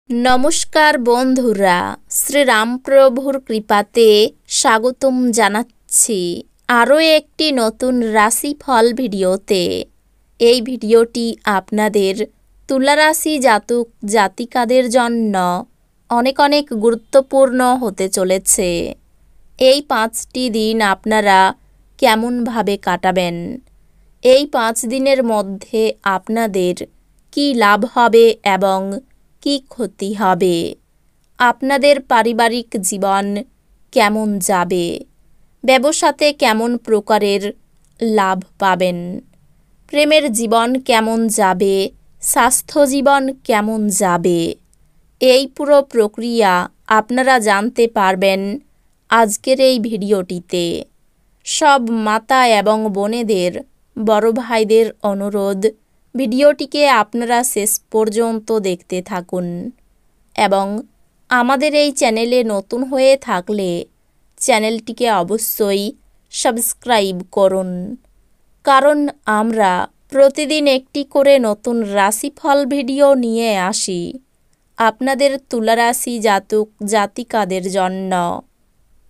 নমস্কার বন্ধুরা, শ্রীরামপ্রভুর কৃপাতে স্বাগতম জানাচ্ছি আরও একটি নতুন রাশিফল ভিডিওতে। এই ভিডিওটি আপনাদের তুলা রাশি জাতক জাতিকাদের জন্য অনেক অনেক গুরুত্বপূর্ণ হতে চলেছে। এই 5টি দিন আপনারা কেমনভাবে কাটাবেন, এই 5 দিনের মধ্যে আপনাদের কি লাভ হবে এবং কি ক্ষতি হবে, আপনাদের পারিবারিক জীবন কেমন যাবে, ব্যবসাতে কেমন প্রকারের লাভ পাবেন, প্রেমের জীবন কেমন যাবে, স্বাস্থ্য জীবন কেমন যাবে, এই পুরো প্রক্রিয়া আপনারা জানতে পারবেন আজকের এই ভিডিওটিতে। সব মাতা এবং বোনেদের, বড় ভাইদের অনুরোধ, ভিডিওটিকে আপনারা শেষ পর্যন্ত দেখতে থাকুন এবং আমাদের এই চ্যানেলে নতুন হয়ে থাকলে চ্যানেলটিকে অবশ্যই সাবস্ক্রাইব করুন, কারণ আমরা প্রতিদিন একটি করে নতুন রাশিফল ভিডিও নিয়ে আসি আপনাদের তুলা রাশি জাতক জাতিকাদের জন্য।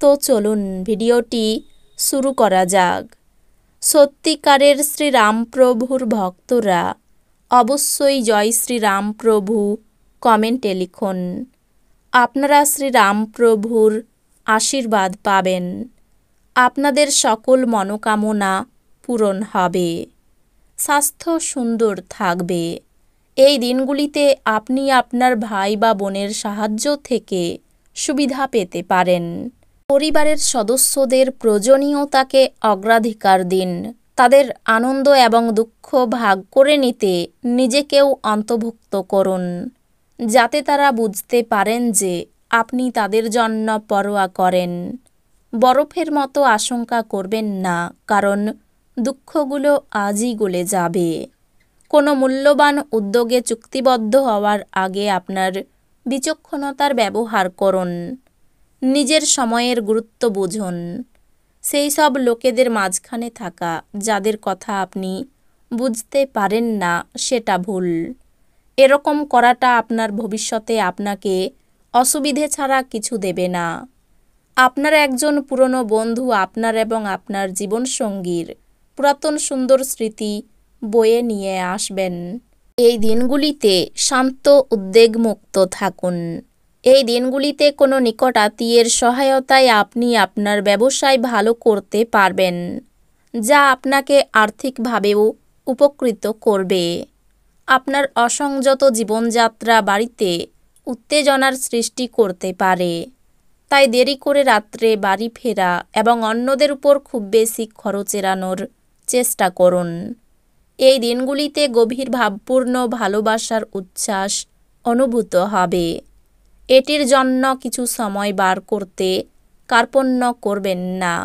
তো চলুন ভিডিওটি শুরু করা যাক। সত্যিকারের শ্রীরামপ্রভুর ভক্তরা অবশ্যই জয় শ্রীরামপ্রভু কমেন্টে লিখুন। আপনারা শ্রীরামপ্রভুর আশীর্বাদ পাবেন, আপনাদের সকল মনোকামনা পূরণ হবে, স্বাস্থ্য সুন্দর থাকবে। এই দিনগুলিতে আপনি আপনার ভাই বা বোনের সাহায্য থেকে সুবিধা পেতে পারেন। পরিবারের সদস্যদের প্রয়োজনীয়তাকে অগ্রাধিকার দিন। তাদের আনন্দ এবং দুঃখ ভাগ করে নিতে নিজেকেও অন্তর্ভুক্ত করুন, যাতে তারা বুঝতে পারেন যে আপনি তাদের জন্য পরোয়া করেন। বরফের মতো আশঙ্কা করবেন না, কারণ দুঃখগুলো আজই গলে যাবে। কোনো মূল্যবান উদ্যোগে চুক্তিবদ্ধ হওয়ার আগে আপনার বিচক্ষণতার ব্যবহার করুন। নিজের সময়ের গুরুত্ব বুঝুন। সেই সব লোকেদের মাঝখানে থাকা যাদের কথা আপনি বুঝতে পারেন না, সেটা ভুল। এরকম করাটা আপনার ভবিষ্যতে আপনাকে অসুবিধে ছাড়া কিছু দেবে না। আপনার একজন পুরনো বন্ধু আপনার এবং আপনার জীবনসঙ্গীর পুরাতন সুন্দর স্মৃতি বয়ে নিয়ে আসবেন। এই দিনগুলিতে শান্ত উদ্বেগমুক্ত থাকুন। এই দিনগুলিতে কোনো নিকট আত্মীয়ের সহায়তায় আপনি আপনার ব্যবসায় ভালো করতে পারবেন, যা আপনাকে আর্থিকভাবেও উপকৃত করবে। আপনার অসংযত জীবনযাত্রা বাড়িতে উত্তেজনার সৃষ্টি করতে পারে, তাই দেরি করে রাত্রে বাড়ি ফেরা এবং অন্যদের উপর খুব বেশি খরচ এড়ানোর চেষ্টা করুন। এই দিনগুলিতে গভীর ভাবপূর্ণ ভালোবাসার উচ্ছ্বাস অনুভূত হবে। এটির জন্য কিছু সময় বার করতে কার্পণ্য করবেন না।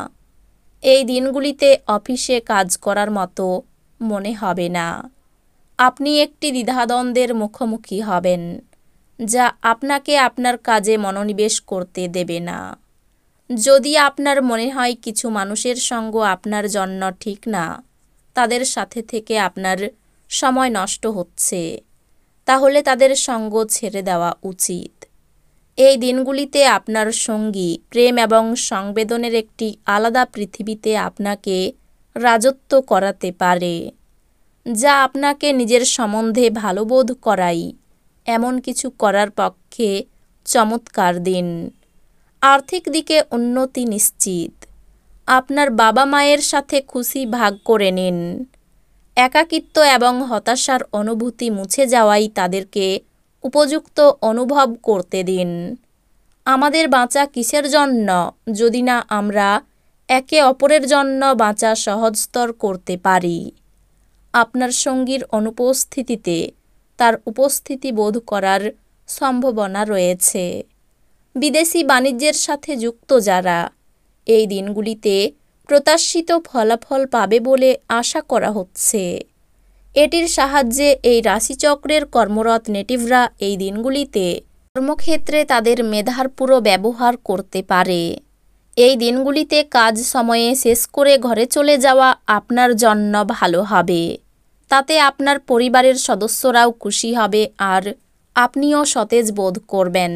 এই দিনগুলিতে অফিসে কাজ করার মতো মনে হবে না। আপনি একটি দ্বিধাদ্বন্দ্বের মুখোমুখি হবেন, যা আপনাকে আপনার কাজে মনোনিবেশ করতে দেবে না। যদি আপনার মনে হয় কিছু মানুষের সঙ্গ আপনার জন্য ঠিক না, তাদের সাথে থেকে আপনার সময় নষ্ট হচ্ছে, তাহলে তাদের সঙ্গ ছেড়ে দেওয়া উচিত। এই দিনগুলিতে আপনার সঙ্গী প্রেম এবং সংবেদনের একটি আলাদা পৃথিবীতে আপনাকে রাজত্ব করাতে পারে, যা আপনাকে নিজের সম্বন্ধে ভালোবোধ করাই এমন কিছু করার পক্ষে চমৎকার দিন। আর্থিক দিকে উন্নতি নিশ্চিত। আপনার বাবা মায়ের সাথে খুশি ভাগ করে নিন। একাকিত্ব এবং হতাশার অনুভূতি মুছে যাওয়াই তাদেরকে উপযুক্ত অনুভব করতে দিন। আমাদের বাঁচা কিসের জন্য, যদি না আমরা একে অপরের জন্য বাঁচা সহজতর করতে পারি। আপনার সঙ্গীর অনুপস্থিতিতে তার উপস্থিতি বোধ করার সম্ভাবনা রয়েছে। বিদেশি বাণিজ্যের সাথে যুক্ত যারা, এই দিনগুলিতে প্রত্যাশিত ফলাফল পাবে বলে আশা করা হচ্ছে। এটির সাহায্যে এই রাশিচক্রের কর্মরত নেটিভরা এই দিনগুলিতে কর্মক্ষেত্রে তাদের মেধার পুরো ব্যবহার করতে পারে। এই দিনগুলিতে কাজ সময়ে শেষ করে ঘরে চলে যাওয়া আপনার জন্য ভালো হবে। তাতে আপনার পরিবারের সদস্যরাও খুশি হবে আর আপনিও সতেজ বোধ করবেন।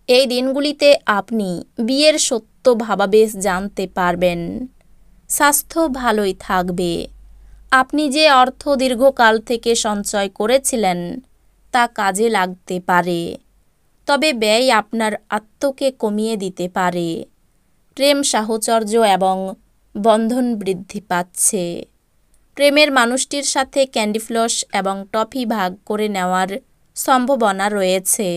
এই দিনগুলিতে আপনি বিয়ের সত্য ভাবাবেশ জানতে পারবেন। স্বাস্থ্য ভালোই থাকবে। আপনি যে অর্থ দীর্ঘকাল থেকে সঞ্চয় করেছিলেন তা কাজে লাগতে পারে, তবে ব্যয় আপনার আত্মকে কমিয়ে দিতে পারে। প্রেম সাহচর্য এবং বন্ধন বৃদ্ধি পাচ্ছে। প্রেমের মানুষটির সাথে ক্যান্ডি ফ্লস এবং টফি ভাগ করে নেওয়ার সম্ভাবনা রয়েছে।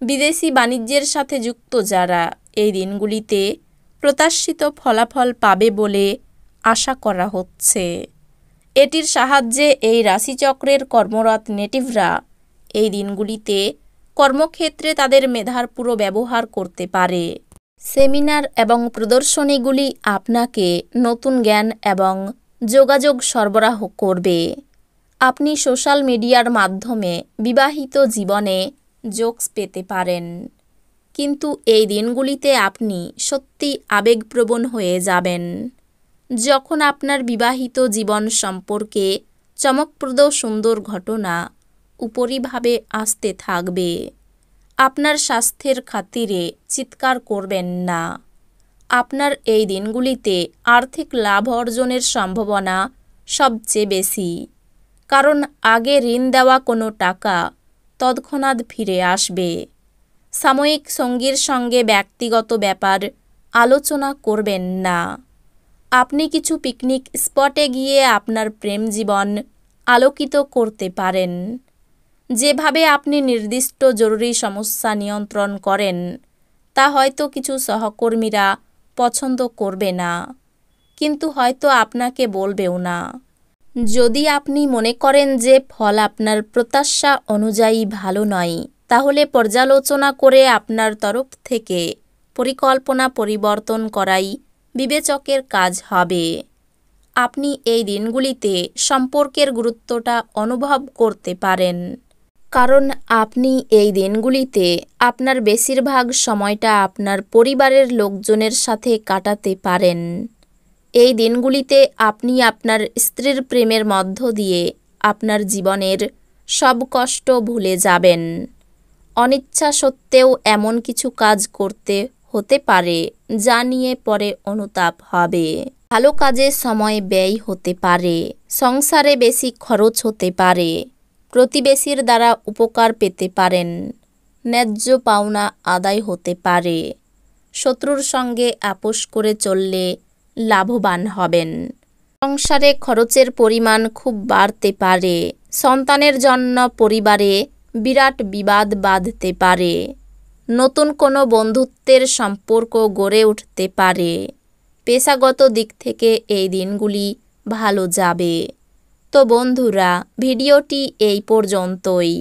বিদেশি বাণিজ্যের সাথে যুক্ত যারা এই দিনগুলিতে প্রত্যাশিত ফলাফল পাবে বলে আশা করা হচ্ছে। এটির সাহায্যে এই রাশিচক্রের কর্মরত নেটিভরা এই দিনগুলিতে কর্মক্ষেত্রে তাদের মেধার পুরো ব্যবহার করতে পারে। সেমিনার এবং প্রদর্শনীগুলি আপনাকে নতুন জ্ঞান এবং যোগাযোগ সরবরাহ করবে। আপনি সোশ্যাল মিডিয়ার মাধ্যমে বিবাহিত জীবনে জোকস পেতে পারেন, কিন্তু এই দিনগুলিতে আপনি সত্যি আবেগপ্রবণ হয়ে যাবেন যখন আপনার বিবাহিত জীবন সম্পর্কে চমকপ্রদ সুন্দর ঘটনা উপরিভাবে আসতে থাকবে। আপনার স্বাস্থ্যের খাতিরে চিৎকার করবেন না। আপনার এই দিনগুলিতে আর্থিক লাভ অর্জনের সম্ভাবনা সবচেয়ে বেশি, কারণ আগে ঋণ দেওয়া কোনো টাকা তৎক্ষণাৎ ফিরে আসবে। সাময়িক সঙ্গীর সঙ্গে ব্যক্তিগত ব্যাপার আলোচনা করবেন না। আপনি কিছু পিকনিক স্পটে গিয়ে আপনার প্রেম জীবন আলোকিত করতে পারেন। যেভাবে আপনি নির্দিষ্ট জরুরি সমস্যা নিয়ন্ত্রণ করেন তা হয়তো কিছু সহকর্মীরা পছন্দ করবে না, কিন্তু হয়তো আপনাকে বলবেও না। যদি আপনি মনে করেন যে ফল আপনার প্রত্যাশা অনুযায়ী ভালো নয়, তাহলে পর্যালোচনা করে আপনার তরফ থেকে পরিকল্পনা পরিবর্তন করাই বিবেচকের কাজ হবে। আপনি এই দিনগুলিতে সম্পর্কের গুরুত্বটা অনুভব করতে পারেন, কারণ আপনি এই দিনগুলিতে আপনার বেশিরভাগ সময়টা আপনার পরিবারের লোকজনের সাথে কাটাতে পারেন। এই দিনগুলিতে আপনি আপনার স্ত্রীর প্রেমের মধ্য দিয়ে আপনার জীবনের সব কষ্ট ভুলে যাবেন। অনিচ্ছা সত্ত্বেও এমন কিছু কাজ করতে হতে পারে যা নিয়ে পরে অনুতাপ হবে। ভালো কাজে সময় ব্যয় হতে পারে। সংসারে বেশি খরচ হতে পারে। প্রতিবেশীর দ্বারা উপকার পেতে পারেন। ন্যায্য পাওনা আদায় হতে পারে। শত্রুর সঙ্গে আপোষ করে চললে লাভবান হবেন। সংসারে খরচের পরিমাণ খুব বাড়তে পারে। সন্তানের জন্য পরিবারে বিরাট বিবাদ বাঁধতে পারে। নতুন কোনো বন্ধুত্বের সম্পর্ক গড়ে উঠতে পারে। পেশাগত দিক থেকে এই দিনগুলি ভালো যাবে। তো বন্ধুরা, ভিডিওটি এই পর্যন্তই।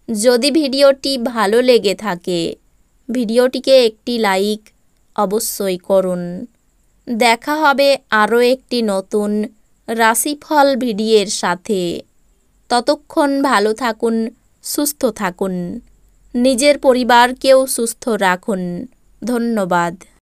যদি ভিডিওটি ভালো লেগে থাকে ভিডিওটিকে একটি লাইক অবশ্যই করুন। দেখা হবে আরও একটি নতুন রাশিফল ভিডিওর সাথে। ততক্ষণ ভালো থাকুন, সুস্থ থাকুন, নিজের পরিবারকেও সুস্থ রাখুন। ধন্যবাদ।